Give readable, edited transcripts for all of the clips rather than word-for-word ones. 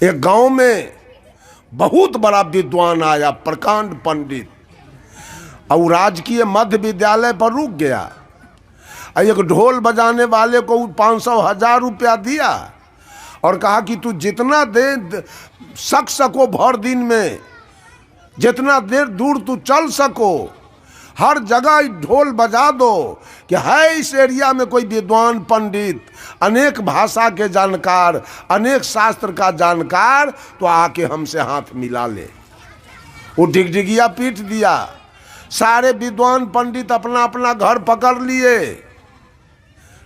एक गांव में बहुत बड़ा विद्वान आया, प्रकांड पंडित, और राजकीय मध्य विद्यालय पर रुक गया। एक ढोल बजाने वाले को 500,000 रुपया दिया और कहा कि तू जितना दे सको भर दिन में, जितना देर दूर तू चल सको, हर जगह ढोल बजा दो कि है इस एरिया में कोई विद्वान पंडित, अनेक भाषा के जानकार, अनेक शास्त्र का जानकार, तो आके हमसे हाथ मिला ले। वो डिगडिगिया पीट दिया। सारे विद्वान पंडित अपना अपना घर पकड़ लिए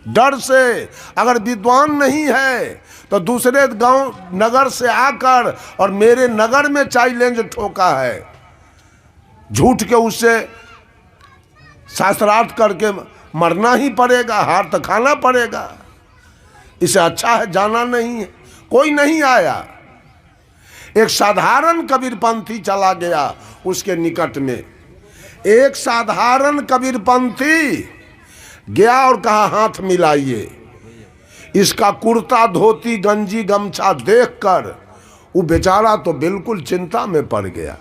डर से। अगर विद्वान नहीं है तो दूसरे गांव नगर से आकर और मेरे नगर में चैलेंज ठोका है, झूठ के उससे शास्त्रार्थ करके मरना ही पड़ेगा, हार तो खाना पड़ेगा। इसे अच्छा है जाना नहीं है। कोई नहीं आया। एक साधारण कबीरपंथी चला गया उसके निकट में। एक साधारण कबीरपंथी गया और कहा हाथ मिलाइए। इसका कुर्ता धोती गंजी गमछा देखकर वो बेचारा तो बिल्कुल चिंता में पड़ गया।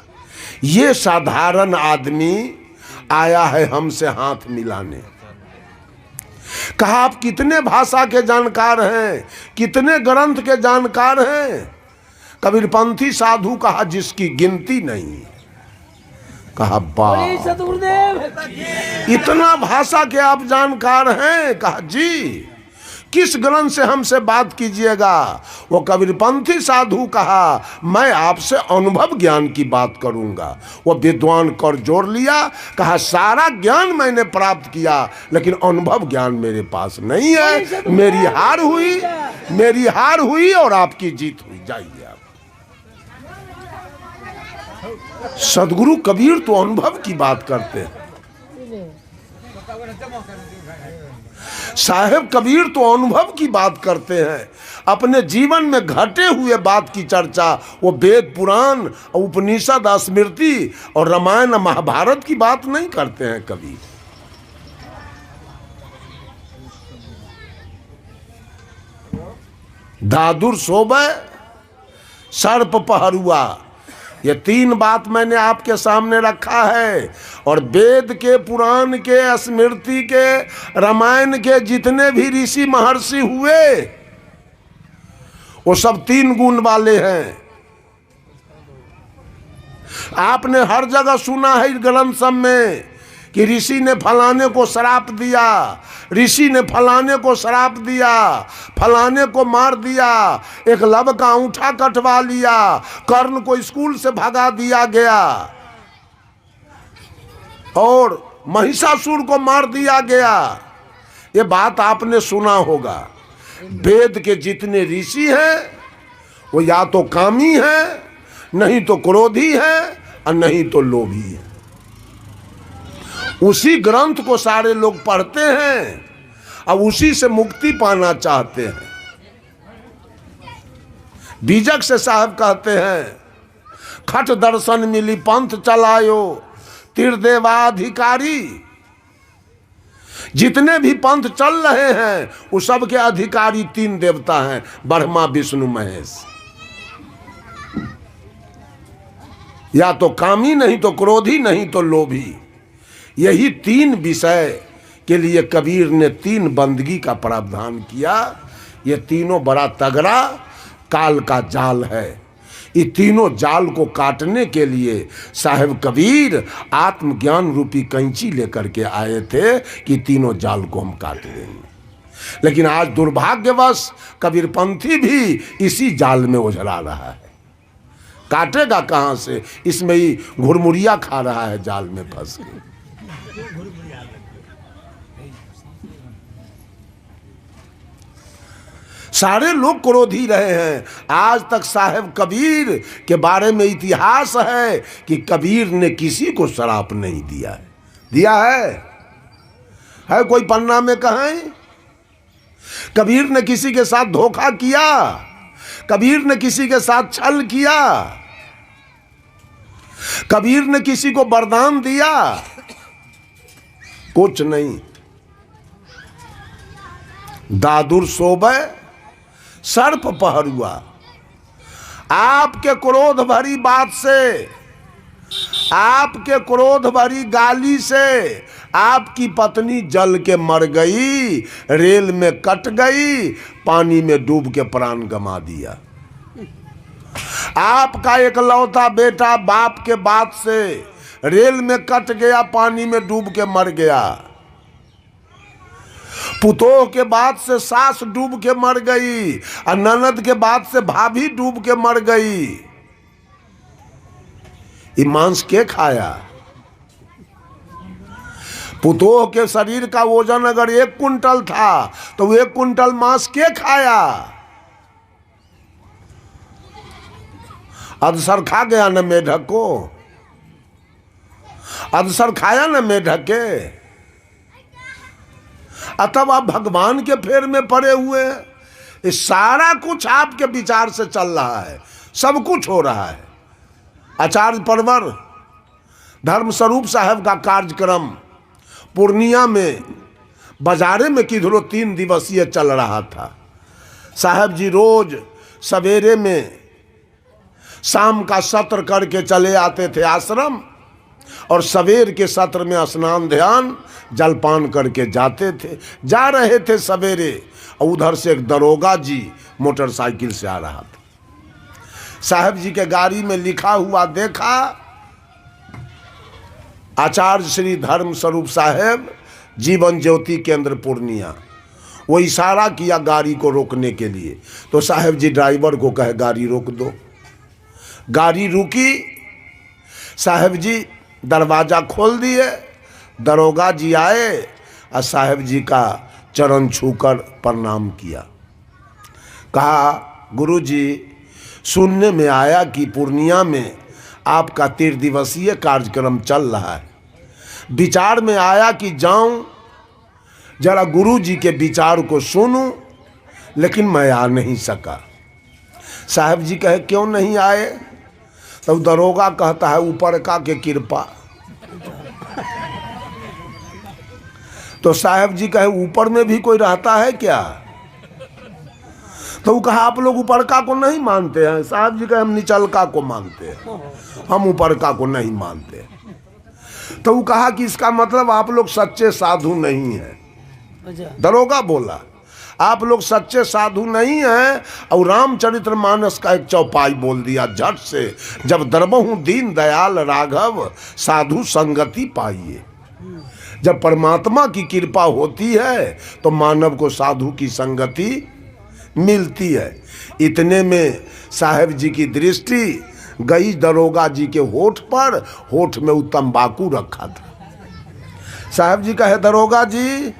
ये साधारण आदमी आया है हमसे हाथ मिलाने। कहा आप कितने भाषा के जानकार हैं, कितने ग्रंथ के जानकार हैं? कबीरपंथी साधु कहा जिसकी गिनती नहीं। कहा बाप, इतना भाषा के आप जानकार हैं? कहा जी। किस ग्रंथ से हमसे बात कीजिएगा? वो कबीरपंथी साधु कहा मैं आपसे अनुभव ज्ञान की बात करूंगा। वो विद्वान कर जोड़ लिया, कहा सारा ज्ञान मैंने प्राप्त किया लेकिन अनुभव ज्ञान मेरे पास नहीं है। मेरी हार हुई, मेरी हार हुई और आपकी जीत हुई। जाइए आप। सदगुरु कबीर तो अनुभव की बात करते हैं। साहेब कबीर तो अनुभव की बात करते हैं। अपने जीवन में घटे हुए बात की चर्चा, वो वेद पुराण, उपनिषद, स्मृति और रामायण महाभारत की बात नहीं करते हैं कबीर। दादुर सोबे सर्प पहरुआ, ये तीन बात मैंने आपके सामने रखा है। और वेद के, पुराण के, स्मृति के, रामायण के जितने भी ऋषि महर्षि हुए वो सब तीन गुण वाले हैं। आपने हर जगह सुना है ग्रंथ सब में कि ऋषि ने फलाने को श्राप दिया, ऋषि ने फलाने को श्राप दिया, फलाने को मार दिया, एक लब का अंगूठा कटवा लिया, कर्ण को स्कूल से भगा दिया गया और महिषासुर को मार दिया गया। ये बात आपने सुना होगा। वेद के जितने ऋषि हैं वो या तो कामी हैं, नहीं तो क्रोधी हैं और नहीं तो लोभी हैं। उसी ग्रंथ को सारे लोग पढ़ते हैं और उसी से मुक्ति पाना चाहते हैं। बीजक से साहब कहते हैं खट दर्शन मिली पंथ चलायो त्रिदेवाधिकारी। जितने भी पंथ चल रहे हैं वो सब के अधिकारी तीन देवता हैं, ब्रह्मा विष्णु महेश। या तो कामी, नहीं तो क्रोधी, नहीं तो लोभी। यही तीन विषय के लिए कबीर ने तीन बंदगी का प्रावधान किया। ये तीनों बड़ा तगड़ा काल का जाल है। ये तीनों जाल को काटने के लिए साहेब कबीर आत्मज्ञान रूपी कैंची लेकर के आए थे कि तीनों जाल को हम काट देंगे। लेकिन आज दुर्भाग्यवश कबीरपंथी भी इसी जाल में उझला रहा है। काटेगा कहाँ से? इसमें ही घुरमुरिया खा रहा है जाल में फंस के। सारे लोग क्रोधी रहे हैं। आज तक साहेब कबीर के बारे में इतिहास है कि कबीर ने किसी को शराप नहीं दिया है। दिया है कोई पन्ना में कहें? कबीर ने किसी के साथ धोखा किया? कबीर ने किसी के साथ छल किया? कबीर ने किसी को वरदान दिया? कुछ नहीं। दादुर सोबे सर्प पहरुआ। आपके क्रोध भरी बात से, आपके क्रोध भरी गाली से आपकी पत्नी जल के मर गई, रेल में कट गई, पानी में डूब के प्राण गंवा दिया। आपका एकलौता बेटा बाप के बात से रेल में कट गया, पानी में डूब के मर गया। पुतोह के बात से सास डूब के मर गई, और ननद के बात से भाभी डूब के मर गई। ये मांस के खाया? पुतोह के शरीर का वजन अगर 1 कुंटल था तो 1 कुंटल मांस के खाया? अदसर खा गया न मेढक को, अदसर खाया न मेढक के। अतः आप भगवान के फेर में पड़े हुए हैं। ये सारा कुछ आपके विचार से चल रहा है, सब कुछ हो रहा है। आचार्य परवर धर्म स्वरूप साहब का कार्यक्रम पूर्णिया में बाजारे में किधरो 3 दिवसीय चल रहा था। साहब जी रोज सवेरे में शाम का सत्र करके चले आते थे आश्रम, और सवेर के सत्र में स्नान ध्यान जलपान करके जाते थे। जा रहे थे सवेरे, और उधर से एक दरोगा जी मोटरसाइकिल से आ रहा था। साहब जी के गाड़ी में लिखा हुआ देखा, आचार्य श्री धर्म स्वरूप साहेब जीवन ज्योति केंद्र पूर्णिया। वो इशारा किया गाड़ी को रोकने के लिए, तो साहब जी ड्राइवर को कहे गाड़ी रोक दो। गाड़ी रुकी, साहब जी दरवाज़ा खोल दिए, दरोगा जी आए और साहब जी का चरण छूकर प्रणाम किया। कहा गुरु जी, सुनने में आया कि पूर्णिया में आपका 3 दिवसीय कार्यक्रम चल रहा है। विचार में आया कि जाऊं जरा गुरु जी के विचार को सुनूं, लेकिन मैं आ नहीं सका। साहब जी कहे क्यों नहीं आए? तो दरोगा कहता है ऊपर का के कृपा। तो साहब जी कहे ऊपर में भी कोई रहता है क्या? तो वो कहा आप लोग ऊपरका को नहीं मानते हैं। साहब जी कहे हम निचलका को मानते हैं, हम ऊपरका को नहीं मानते। तो वो कहा कि इसका मतलब आप लोग सच्चे साधु नहीं हैं। दरोगा बोला आप लोग सच्चे साधु नहीं हैं। और रामचरितमानस का एक चौपाई बोल दिया झट से, जब दरबहु दीन दयाल राघव साधु संगति पाइए। जब परमात्मा की कृपा होती है तो मानव को साधु की संगति मिलती है। इतने में साहब जी की दृष्टि गई दरोगा जी के होठ पर। होठ में वो तंबाकू रखा था। साहब जी कहे दरोगा जी,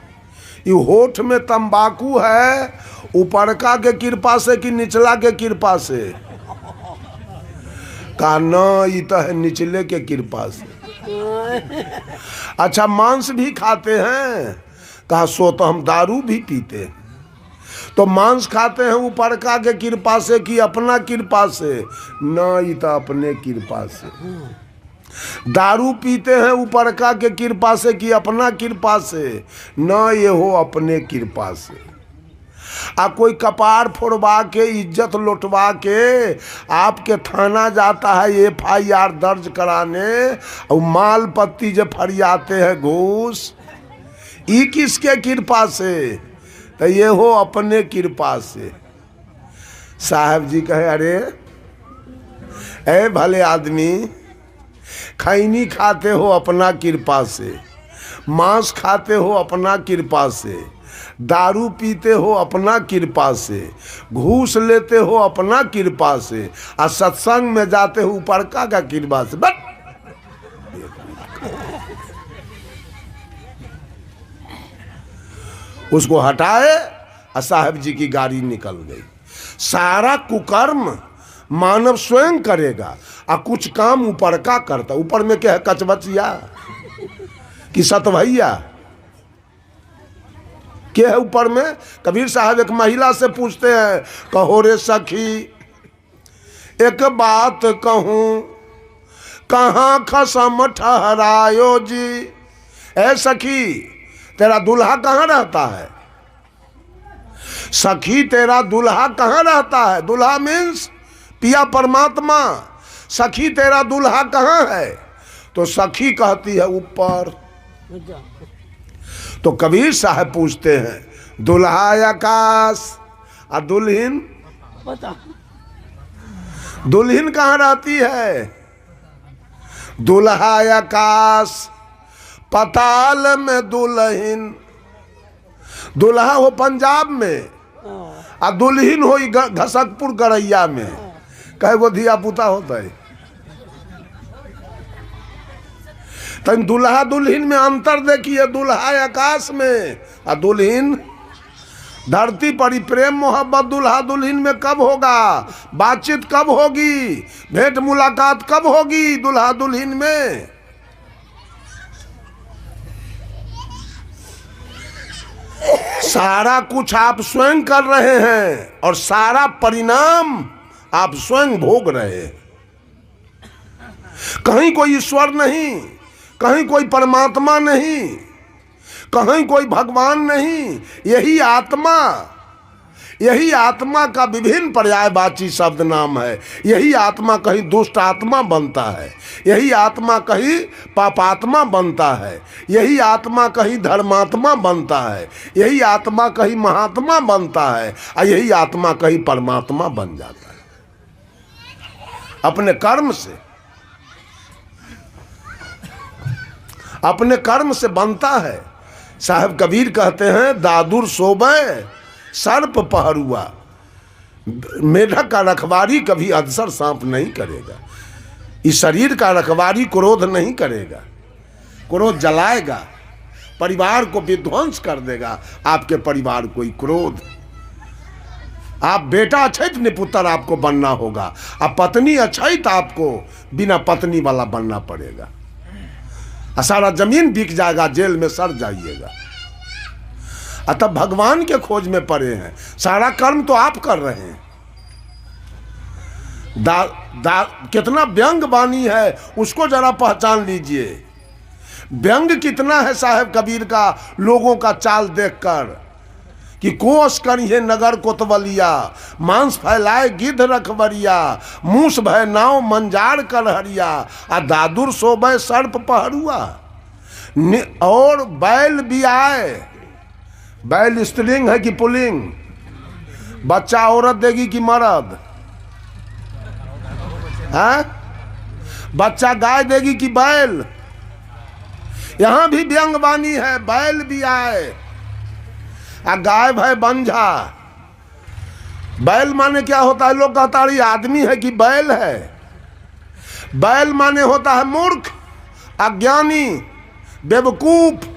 ये होठ में तंबाकू है, ऊपरका के कृपा से कि निचला के कृपा से? कहा न, ये तो है निचले के कृपा से। अच्छा मांस भी खाते हैं? कहा सो तो हम दारू भी पीते हैं। तो मांस खाते हैं ऊपरका के कृपा से कि अपना कृपा से? न, ये तो अपने कृपा से। दारू पीते हैं ऊपरका के कृपा से कि अपना कृपा से? न, ये हो अपने कृपा से। कोई कपार फोड़वा के इज्जत लुटवा के आपके थाना जाता है FIR दर्ज कराने, और माल पत्ती जो फरियाते हैं घूस, ये किसके कृपा से? तो ये हो अपने कृपा से। साहब जी कहे अरे ए भले आदमी, खैनी खाते हो अपना कृपा से, मांस खाते हो अपना कृपा से, दारू पीते हो अपना कृपा से, घूस लेते हो अपना कृपा से, और सत्संग में जाते हो ऊपरका का कृपा से। बस उसको हटाए और साहब जी की गाड़ी निकल गई। सारा कुकर्म मानव स्वयं करेगा, और कुछ काम ऊपरका करता। ऊपर में क्या है, कचबचिया कि सतभैया क्या है ऊपर में? कबीर साहब एक महिला से पूछते हैं, कहो रे सखी एक बात कहूं, कहाँ खसम ठहरायो जी। ए सखी तेरा दूल्हा कहाँ रहता है? सखी तेरा दूल्हा कहाँ रहता है? दूल्हा मीन्स पिया परमात्मा, सखी तेरा दूल्हा कहाँ है? तो सखी कहती है ऊपर। तो कबीर साहब पूछते हैं, दूल्हा आकाश और दुल्हन? दुल्हन कहाँ रहती है? दूल्हा आकाश पताल में दुल्हन। दूल्हा हो पंजाब में और दुल्हन हो घसकपुर गरैया में। कहे वो धिया पुता होता है। तो दूल्हा दुल्हन में अंतर देखिए। दूल्हा आकाश में और दुल्हन धरती पर। प्रेम मोहब्बत दूल्हा दुल्हन में कब होगा? बातचीत कब होगी? भेंट मुलाकात कब होगी दूल्हा दुल्हन में? सारा कुछ आप स्वयं कर रहे हैं और सारा परिणाम आप स्वयं भोग रहे हैं। कहीं कोई ईश्वर नहीं, कहीं कोई परमात्मा नहीं, कहीं कोई भगवान नहीं। यही आत्मा का विभिन्न पर्यायवाची शब्द नाम है। यही आत्मा कहीं दुष्ट आत्मा बनता है, यही आत्मा कहीं पापात्मा बनता है, यही आत्मा कहीं धर्मात्मा बनता है, यही आत्मा कहीं महात्मा बनता है और यही आत्मा कहीं परमात्मा बन जाता है अपने कर्म से। अपने कर्म से बनता है। साहब कबीर कहते हैं, दादुर सोबे सर्प पहरुआ, मेढक का रखवारी कभी अधसर सांप नहीं करेगा। इस शरीर का रखवारी क्रोध नहीं करेगा। क्रोध जलाएगा, परिवार को विध्वंस कर देगा। आपके परिवार को ही क्रोध। आप बेटा अछैत निपुत्र आपको बनना होगा, अब पत्नी अछैत आपको बिना पत्नी वाला बनना पड़ेगा। सारा जमीन बिक जाएगा, जेल में सड़ जाइएगा। तब भगवान के खोज में पड़े हैं। सारा कर्म तो आप कर रहे हैं। कितना व्यंग वाणी है उसको जरा पहचान लीजिए। व्यंग कितना है साहब कबीर का लोगों का चाल देखकर कि कोस करिए नगर कोतवलिया, मांस फैलाए गिद्ध रखबरिया, मूस भय नाव मंजार करहरिया, आ दादुर सोबे सर्प पहरुआ। और बैल भी आए। बैल स्त्रीलिंग है कि पुल्लिंग? बच्चा औरत देगी कि मर्द? है? बच्चा गाय देगी कि बैल? यहां भी व्यंगवाणी है। बैल भी आए आ गाय भय बंझा। बैल माने क्या होता है? लोग कहता है आदमी है कि बैल है। बैल माने होता है मूर्ख, अज्ञानी, बेवकूफ।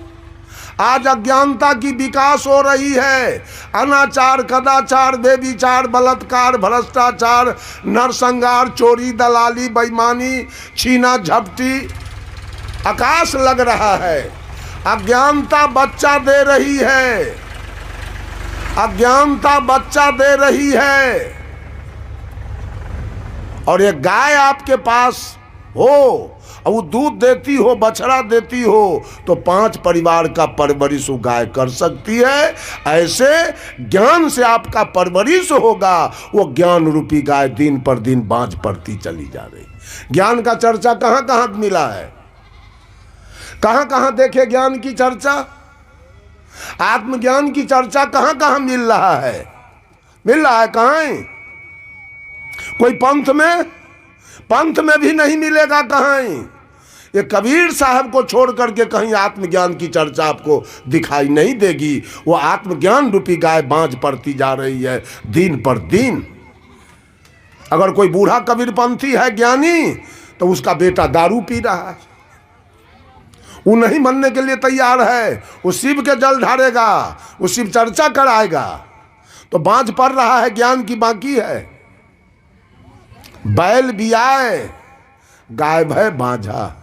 आज अज्ञानता की विकास हो रही है। अनाचार, कदाचार, बेविचार, बलात्कार, भ्रष्टाचार, नरसंहार, चोरी, दलाली, बेईमानी, छीना झपटी आकाश लग रहा है। अज्ञानता बच्चा दे रही है। अज्ञानता बच्चा दे रही है। और ये गाय आपके पास हो और वो दूध देती हो, बछड़ा देती हो, तो 5 परिवार का परवरिश वो गाय कर सकती है। ऐसे ज्ञान से आपका परवरिश होगा। वो ज्ञान रूपी गाय दिन पर दिन बांझ पड़ती चली जा रही। ज्ञान का चर्चा कहां कहां मिला है? कहां कहां देखे ज्ञान की चर्चा? आत्मज्ञान की चर्चा कहां कहां मिल रहा है? मिल रहा है कहां? कोई पंथ में भी नहीं मिलेगा कहां। ये कबीर साहब को छोड़ करके कहीं आत्मज्ञान की चर्चा आपको दिखाई नहीं देगी। वो आत्मज्ञान रूपी गाय बांझ पड़ती जा रही है दिन पर दिन। अगर कोई बूढ़ा कबीरपंथी है ज्ञानी तो उसका बेटा दारू पी रहा है, वो नहीं मनने के लिए तैयार है। वो शिव के जल ढारेगा, वो शिव चर्चा कराएगा, तो बांझ पड़ रहा है, ज्ञान की बाकी है। बैल भी आए, गाय भय बांझा।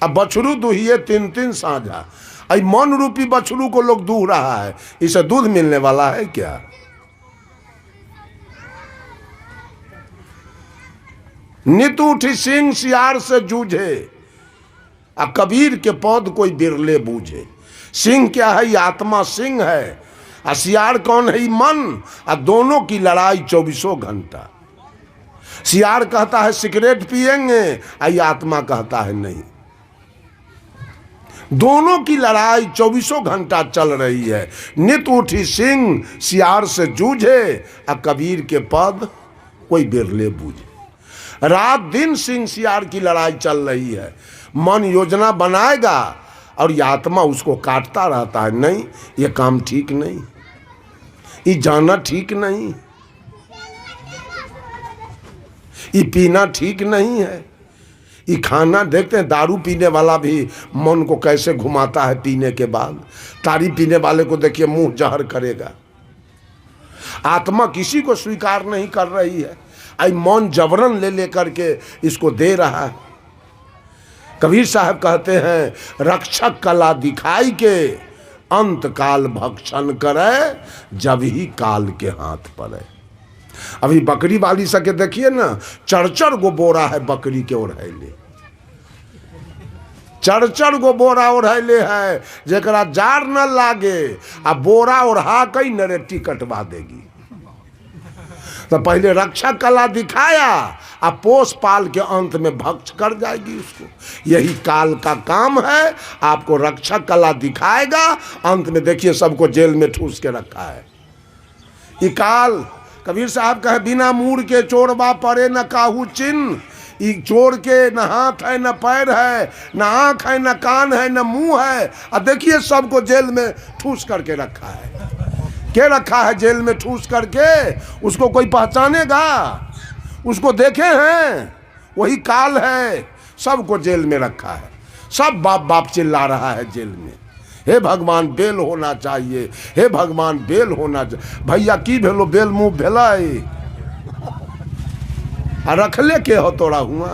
अब बछरू दुहिए 3 साझा। आई मन रूपी बछरू को लोग दूह रहा है। इसे दूध मिलने वाला है क्या? नित उठी सिंह सियार से जूझे, कबीर के पौध कोई बिरले बूझे। सिंह क्या है? ये आत्मा सिंह है। आ सियार कौन है? मन। आ दोनों की लड़ाई 24 घंटा। सियार कहता है सिगरेट पिएंगे, आई आत्मा कहता है नहीं। दोनों की लड़ाई 24 घंटा चल रही है। नित उठी सिंह सियार से जूझे, आ कबीर के पद कोई बिरले बूझे। रात दिन सिंह सियार की लड़ाई चल रही है। मन योजना बनाएगा और ये आत्मा उसको काटता रहता है। नहीं, ये काम ठीक नहीं, ये जाना ठीक नहीं, ये पीना ठीक नहीं है, ये खाना। देखते हैं दारू पीने वाला भी मन को कैसे घुमाता है पीने के बाद। तारी पीने वाले को देखिए मुंह जहर करेगा। आत्मा किसी को स्वीकार नहीं कर रही है, आई मौन जबरन ले लेकर के इसको दे रहा है। कबीर साहब कहते हैं रक्षक कला दिखाई के, अंत काल भक्षण करे, जब ही काल के हाथ पड़े। अभी बकरी वाली सके देखिए ना, चढ़ गो बोरा है बकरी के ओढ़ैले, चढ़ गो बोरा ओढ़ैले है। जेकरा जार न लागे आ बोरा ओढ़ा कई नरेटी कटवा देगी। तो पहले रक्षा कला दिखाया, आ पोस पाल के अंत में भक्ष कर जाएगी उसको। यही काल का काम है, आपको रक्षा कला दिखाएगा, अंत में देखिए सबको जेल में ठूस के रखा है। ये काल कबीर साहब कहे बिना मूड़ के चोरबा पड़े न काहू चिन्ह। ये चोर के न हाथ है न पैर है, न आँख है न कान है न मुंह है। अब देखिए सबको जेल में ठूस करके रखा है। के रखा है जेल में ठूस करके? उसको कोई पहचानेगा? उसको देखे हैं? वही काल है, सबको जेल में रखा है। सब बाप बाप चिल्ला रहा है जेल में, हे भगवान बेल होना चाहिए, हे भगवान बेल होना चाहिए। भैया की भेलो बेल मुँह भेला रखले के हो तोड़ा हुआ।